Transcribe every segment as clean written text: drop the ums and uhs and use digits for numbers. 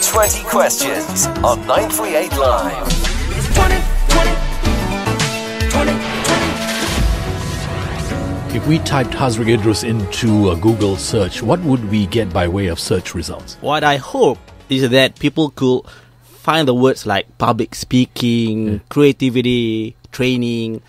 20 questions on 938 Live. 20. If we typed Hazriq Idrus into a Google search, what would we get by way of search results? What I hope is that people could find the words like public speaking, creativity, training,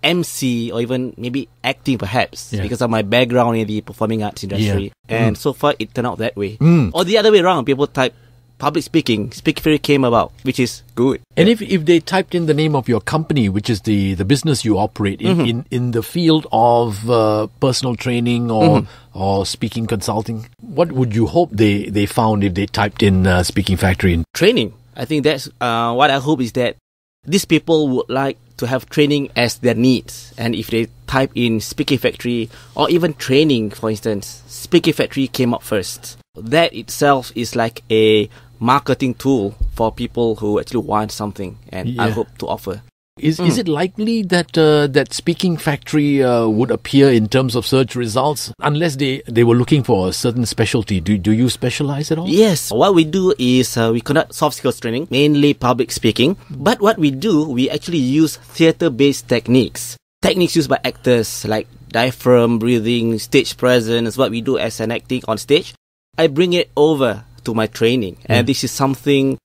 MC, or even maybe acting perhaps, because of my background in the performing arts industry. And so far it turned out that way. Or the other way around, people type public speaking, Speak Factory came about, which is good. And if they typed in the name of your company, which is the business you operate in the field of personal training or speaking consulting, what would you hope they found if they typed in Speaking Factory? Training. I think that's what I hope is that these people would like to have training as their needs. And if they type in Speaking Factory or even training, for instance, Speaking Factory came up first. That itself is like a marketing tool for people who actually want something, and I hope to offer. Is it likely that that Speaking Factory would appear in terms of search results unless they were looking for a certain specialty? Do you specialize at all? Yes. What we do is we conduct soft skills training, mainly public speaking. But what we do, we actually use theatre-based techniques. Techniques used by actors like diaphragm, breathing, stage presence, what we do as an acting on stage. I bring it over to my training. And this is something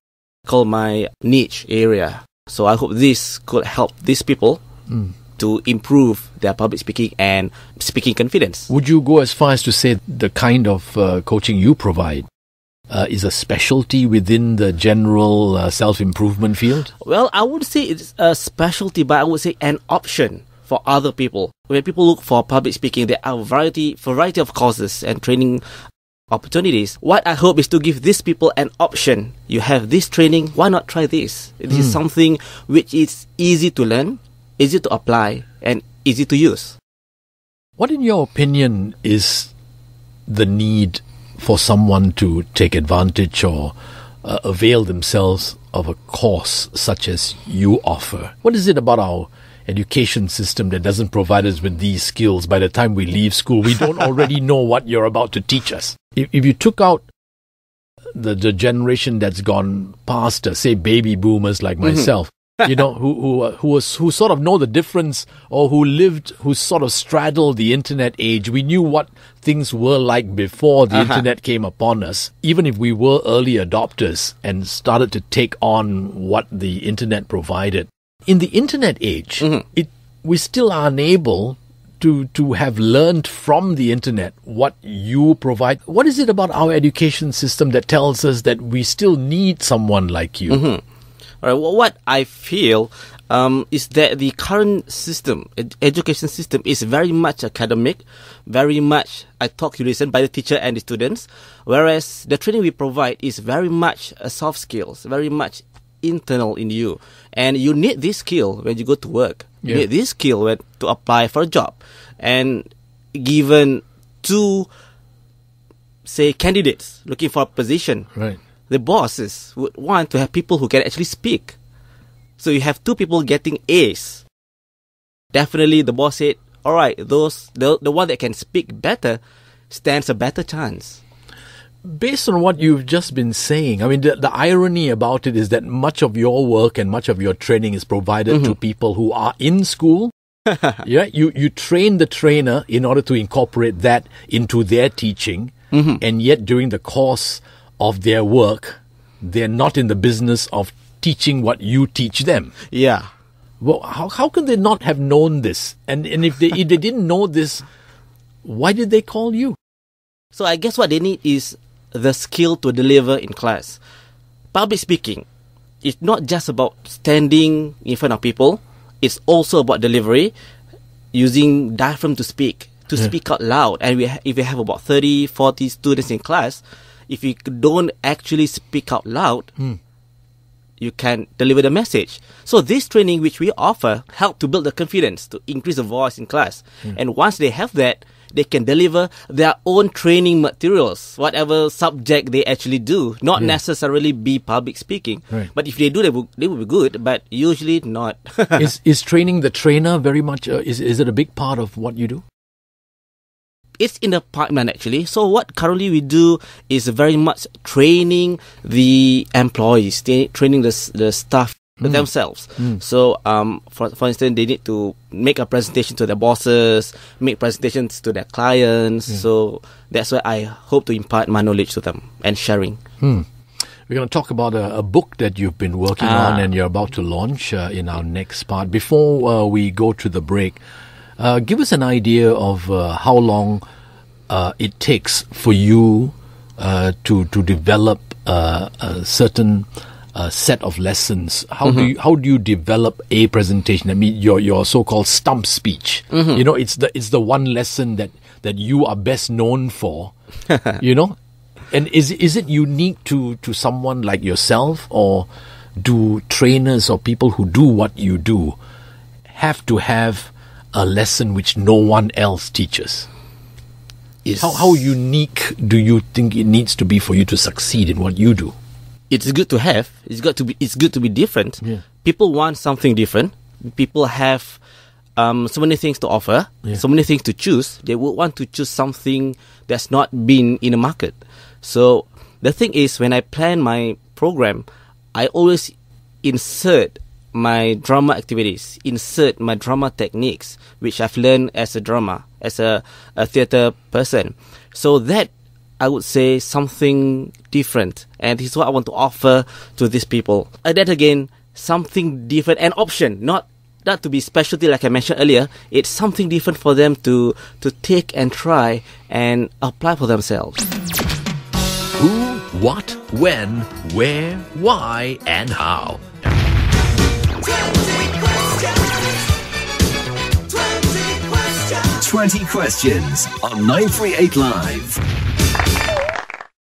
called my niche area. So I hope this could help these people to improve their public speaking and speaking confidence. Would you go as far as to say the kind of coaching you provide is a specialty within the general self-improvement field? Well, I would say it's a specialty, but I would say an option for other people. When people look for public speaking, there are a variety of courses and training opportunities. What I hope is to give these people an option. You have this training, why not try this? This is something which is easy to learn, easy to apply, and easy to use. What, in your opinion, is the need for someone to take advantage or avail themselves of a course such as you offer? What is it about our education system that doesn't provide us with these skills? By the time we leave school, we don't already know what you're about to teach us. If you took out the generation that's gone past, say baby boomers like myself, you know, who sort of know the difference, or who sort of straddled the internet age. We knew what things were like before the internet came upon us. Even if we were early adopters and started to take on what the internet provided. In the internet age, we still are unable to have learned from the internet what you provide. What is it about our education system that tells us that we still need someone like you? All right, well, what I feel is that the current system, education system, is very much academic, very much I talk, you listen by the teacher and the students, whereas the training we provide is very much soft skills, very much internal in you. And you need this skill when you go to work. You need this skill when to apply for a job. And given two, say, candidates looking for a position, the bosses would want to have people who can actually speak. So you have two people getting A's. Definitely the boss said, all right, the one that can speak better stands a better chance. Based on what you've just been saying, I mean, the irony about it is that much of your work and much of your training is provided to people who are in school. You train the trainer in order to incorporate that into their teaching, and yet during the course of their work, they're not in the business of teaching what you teach them. Yeah. Well, how can they not have known this? And if they didn't know this, why did they call you? So I guess what they need is the skill to deliver in class. Public speaking is not just about standing in front of people. It's also about delivery, using diaphragm to speak out loud. And if we have about 30, 40 students in class, if you don't actually speak out loud, you can deliver the message. So this training which we offer help to build the confidence, to increase the voice in class. And once they have that, they can deliver their own training materials, whatever subject they actually do, not necessarily be public speaking. But if they do, they will be good, but usually not. Is training the trainer very much, is it a big part of what you do? it's in the pipeline actually. So what currently we do is very much training the employees, training the staff themselves. So for instance, they need to make a presentation to their bosses, make presentations to their clients. So that's why I hope to impart my knowledge to them and sharing. We're going to talk about a book that you've been working on and you're about to launch in our next part. Before we go to the break, give us an idea of how long it takes for you to develop a certain set of lessons. How do you develop a presentation? I mean, your so-called stump speech. You know, it's the one lesson that you are best known for. You know. And is it unique to someone like yourself, or do trainers or people who do what you do have to have a lesson which no one else teaches? How unique do you think it needs to be for you to succeed in what you do? It's good to have. It's good to be different. Yeah. People want something different. People have so many things to offer, so many things to choose. They would want to choose something that's not been in the market. So the thing is, when I plan my program, I always insert my drama activities, insert my drama techniques, which I've learned as a theatre person. So that, I would say, something different. And this is what I want to offer to these people. And that again, something different, an option, not to be specialty like I mentioned earlier. It's something different for them to take and try and apply for themselves. Who, what, when, where, why, and how. 20 questions on 938 Live.